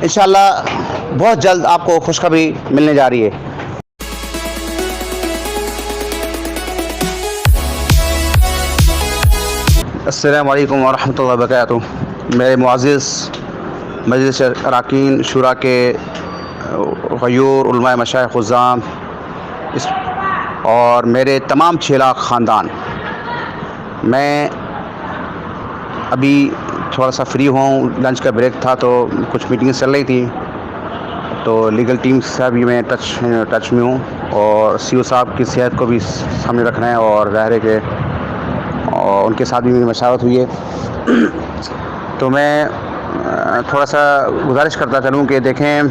इंशाअल्लाह बहुत जल्द आपको खुशखबरी मिलने जा रही है। अस्सलामु अलैकुम वरहमतुल्लाहि वबरकातुहू। मेरे मुअज़्ज़िज़ मजलिस अरकान शुरा के गयूर उलमा मशाइख़ ख़ुज़्ज़ाम और मेरे तमाम 6 लाख ख़ानदान, मैं अभी थोड़ा सा फ्री हुआ हूँ। लंच का ब्रेक था तो कुछ मीटिंग्स चल रही थी, तो लीगल टीम से भी मैं टच में हूँ और सीओ साहब की सेहत को भी सामने रखना है और ज़ाहिर है कि और उनके साथ भी मेरी मशावरत हुई है। तो मैं थोड़ा सा गुजारिश करता चलूँ कि देखें,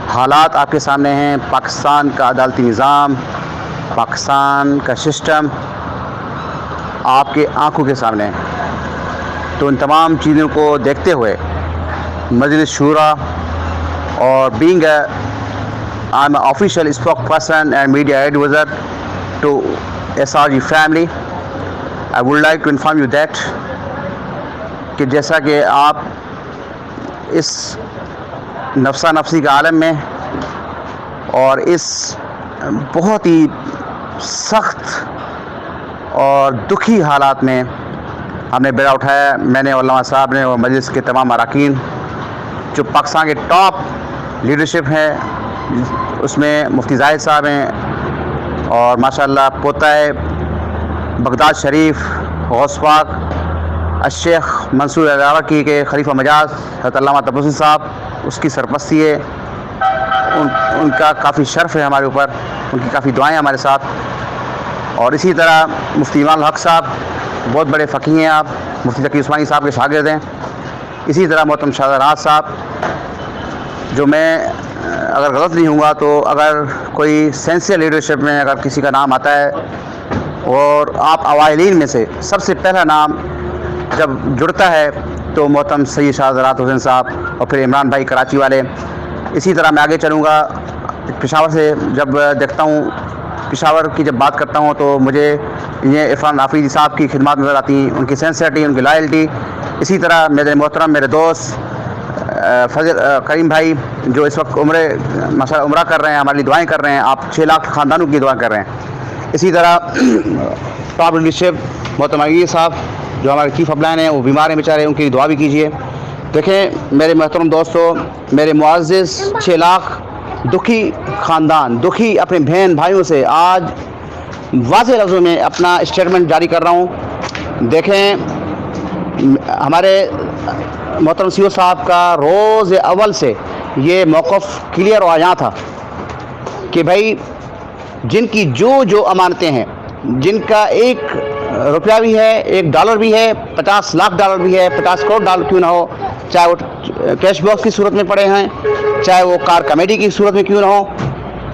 हालात आपके सामने हैं। पाकिस्तान का अदालती निज़ाम, पाकिस्तान का सिस्टम आपके आंखों के सामने है। तो इन तमाम चीज़ों को देखते हुए मजलिस शूरा और being I am official spokesperson and media adviser to SRG family, I would like to inform you that कि जैसा कि आप इस नफ्सा नफसी के आलम में और इस बहुत ही सख्त और दुखी हालात में हमने बेड़ा उठाया, मैंने उलमा साहब ने और मजलिस के तमाम अरकान जो पाकिस्तान के टॉप लीडरशिप है, उसमें मुफ्ती जाहिद साहब हैं और माशाअल्लाह पोता है बगदाद शरीफ गौस पाक शेख मंसूर अल-अराकी के खलीफा मजाज हज़रत अल्लामा तबस्सुम साहब, उसकी सरपरस्ती है। उनका काफ़ी शर्फ है हमारे ऊपर, उनकी काफ़ी दुआएं हमारे साथ। और इसी तरह मुफ्ती इमाम हक साहब, बहुत बड़े फ़कीह हैं आप, मुफ्ती ज़की उस्मानी साहब के शागिर्द हैं। इसी तरह मोहतरम शाहज़रात साहब, जो मैं अगर गलत नहीं हुआ तो अगर कोई सेंसियर लीडरशिप में अगर किसी का नाम आता है और आप अवाइलीन में से सबसे पहला नाम जब जुड़ता है तो मोहतरम सैयद शाहज़रात हुसैन साहब और फिर इमरान भाई कराची वाले। इसी तरह मैं आगे चलूँगा। पेशावर से जब देखता हूँ, पेशावर की जब बात करता हूँ तो मुझे ये इरफान हाफिज़ी साहब की खिदमत नज़र आती हैं, उनकी सिंसियरिटी, उनकी लॉयल्टी। इसी तरह मेरे मोहतरम मेरे दोस्त फजल करीम भाई जो इस वक्त माशाअल्लाह उम्रा कर रहे हैं, हमारे लिए दुआएं कर रहे हैं। आप 6 लाख ख़ानदानों की दुआ कर रहे हैं। इसी तरह टॉप लीडरशिप मोहतरम अमीर साहब जो हमारे चीफ अपलाइन हैं, वो बीमार हैं बेचारे, उनकी दुआ भी कीजिए। देखें मेरे मोहतरम दोस्तों, मेरे मुअज़्ज़िज़ 6 लाख दुखी ख़ानदान, दुखी अपने बहन भाइयों से आज वाज़ेह लफ्ज़ों में अपना स्टेटमेंट जारी कर रहा हूँ। देखें हमारे मोहतरम सीओ साहब का रोज़ अव्वल से ये मौक़िफ़ क्लियर और आया था कि भाई जिनकी जो अमानतें हैं, जिनका 1 रुपया भी है, $1 भी है, $50 लाख भी है, $50 करोड़ क्यों ना हो, चाहे वो कैश बॉक्स की सूरत में पड़े हैं, चाहे वो कार कमेटी की सूरत में क्यों ना हो,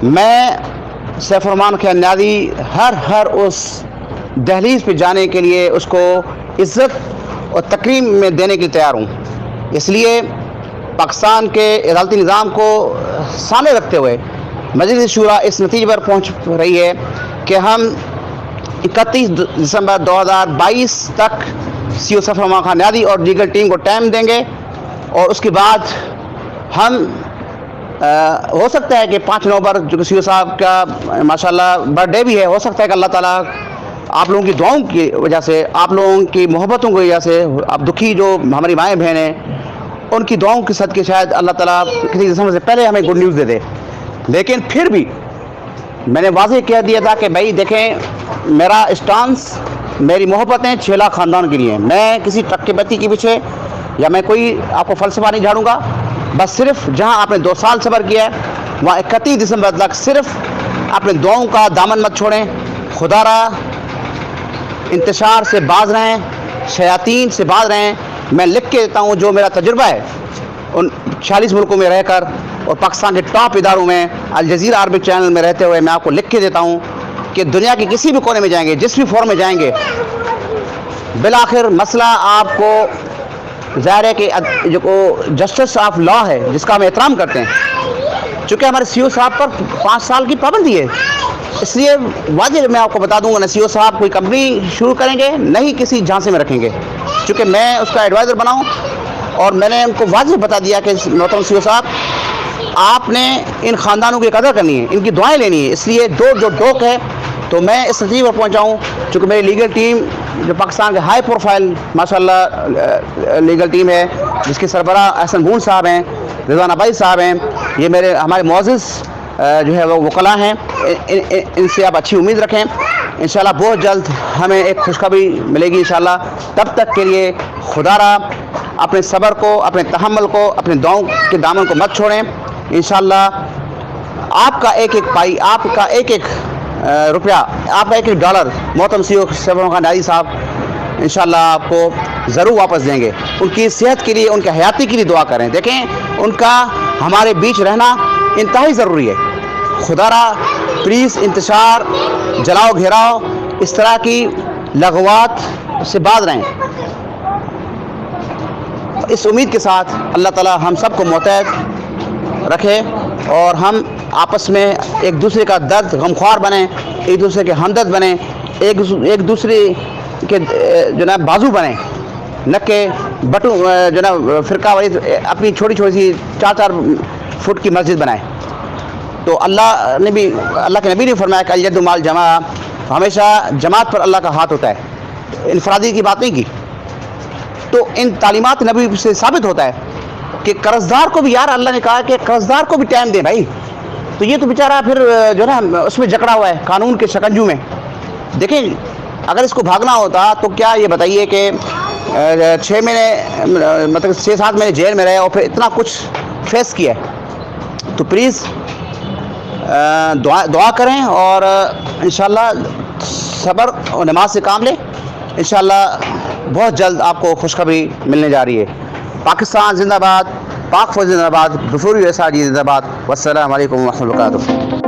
मैं सैफुर्रहमान खान न्याज़ी हर उस दहलीज़ पे जाने के लिए उसको इज़्ज़त और तकरीम में देने के लिए तैयार हूँ। इसलिए पाकिस्तान के अदालती निज़ाम को सामने रखते हुए मजलिस शूरा इस नतीजे पर पहुँच रही है कि हम 31 दिसंबर 2022 तक सीओ सैफुर्रहमान खान न्याज़ी और लीगल टीम को टाइम देंगे और उसके बाद हम हो सकता है कि 5 नवंबर जो सीओ साहब का माशाअल्लाह बर्थडे भी है, हो सकता है कि अल्लाह ताला आप लोगों की दुआओं की वजह से, आप लोगों की मोहब्बतों की वजह से, आप दुखी जो हमारी माएँ बहन हैं उनकी दुआओं के सदके शायद अल्लाह ताला किसी दिसंबर से पहले हमें गुड न्यूज़ दे दे। लेकिन फिर भी मैंने वाज़ेह कह दिया था कि भाई देखें, मेरा स्टांस, मेरी मोहब्बतें 6 लाख ख़ानदान के लिए। मैं किसी टक्के बत्ती के पीछे या मैं कोई आपको फ़लसफ़ा नहीं झाड़ूंगा। बस सिर्फ जहां आपने 2 साल सब्र किया है वहाँ 31 दिसंबर तक सिर्फ अपने दुआओं का दामन मत छोड़ें। खुदारा इंतशार से बाज रहें, शयातीन से बाज रहें। मैं लिख के देता हूँ जो मेरा तजुर्बा है उन 40 मुल्कों में रहकर और पाकिस्तान के टॉप इदारों में, अल जज़ीरा अरबिक चैनल में रहते हुए मैं आपको लिख के देता हूँ कि दुनिया के किसी भी कोने में जाएंगे, जिस भी फॉर्म में जाएंगे, बिलाखिर मसला आपको ज़ाहिर है कि जो जस्टिस ऑफ लॉ है जिसका हम एहतराम करते हैं, चूँकि हमारे सीओ साहब पर 5 साल की पाबंदी है, इसलिए वाजिब मैं आपको बता दूंगा ना, सीओ साहब कोई कंपनी शुरू करेंगे नहीं किसी झांसे में रखेंगे, चूँकि मैं उसका एडवाइज़र बनाऊँ और मैंने उनको वाज़ेह बता दिया कि मोहतरम सीओ साहब, आपने इन ख़ानदानों की कदर करनी है, इनकी दुआएं लेनी है। इसलिए जो डोक है, तो मैं इस नतीजे पर पहुँचा हूँ, चूँकि मेरी लीगल टीम जो पाकिस्तान के हाई प्रोफाइल माशाल्लाह लीगल टीम है, जिसके सरबराह अहसन बून साहब हैं, रिज़वाना भाई साहब हैं, ये हमारे मोअज़्ज़िज़ जो है वो वकला हैं, इनसे आप अच्छी उम्मीद रखें। इंशाल्लाह बहुत जल्द हमें एक खुशखबरी मिलेगी इंशाल्लाह। तब तक के लिए खुदारा अपने सब्र को, अपने तहम्मुल को, अपने दुआओं के दामन को मत छोड़ें। इंशाल्लाह आपका एक एक पाई, आपका एक एक रुपया, आपका एक एक डॉलर मोहतरम सीओ सैफ खान नारी साहब इंशाल्लाह आपको ज़रूर वापस देंगे। उनकी सेहत के लिए, उनके हयाती के लिए दुआ करें। देखें, उनका हमारे बीच रहना इंतहाई ज़रूरी है। खुदारा प्लीज़ इंतशार, जलाओ घेराव, इस तरह की लगवात से बाज रहें। इस उम्मीद के साथ अल्लाह ताला हम सबको मुतहद रखे और हम आपस में एक दूसरे का दर्द गमख्वार बने, एक दूसरे के हमदर्द बने, एक दूसरे के जनाब बाजू बने, न के बटू जनाब फ़िरका वाली अपनी छोटी छोटी सी 4-4 फुट की मस्जिद बनाए। तो अल्लाह के नबी ने फरमाया कि अल-यदु माल जमा, हमेशा जमात पर अल्लाह का हाथ होता है, इनफरादी की बात नहीं की। तो इन तालीमात नबी से साबित होता है कि कर्जदार को भी, यार अल्लाह ने कहा कि कर्जदार को भी टाइम दें भाई। तो ये तो बेचारा फिर जो है ना उसमें जकड़ा हुआ है कानून के शकंजू में। देखिए, अगर इसको भागना होता तो क्या, ये बताइए कि 6 महीने मतलब 6-7 महीने जेल में रहे और फिर इतना कुछ फेस किया। तो प्लीज़ दुआ करें और इंशाल्लाह सब्र और नमाज से काम लें। इंशाल्लाह बहुत जल्द आपको खुशखबरी मिलने जा रही है। पाकिस्तान जिंदाबाद, पाक फौज जिंदाबाद, गफूर साजी जिंदाबाद। वस्सलामु अलैकुम व रहमतुल्लाहि व बरकातुहू।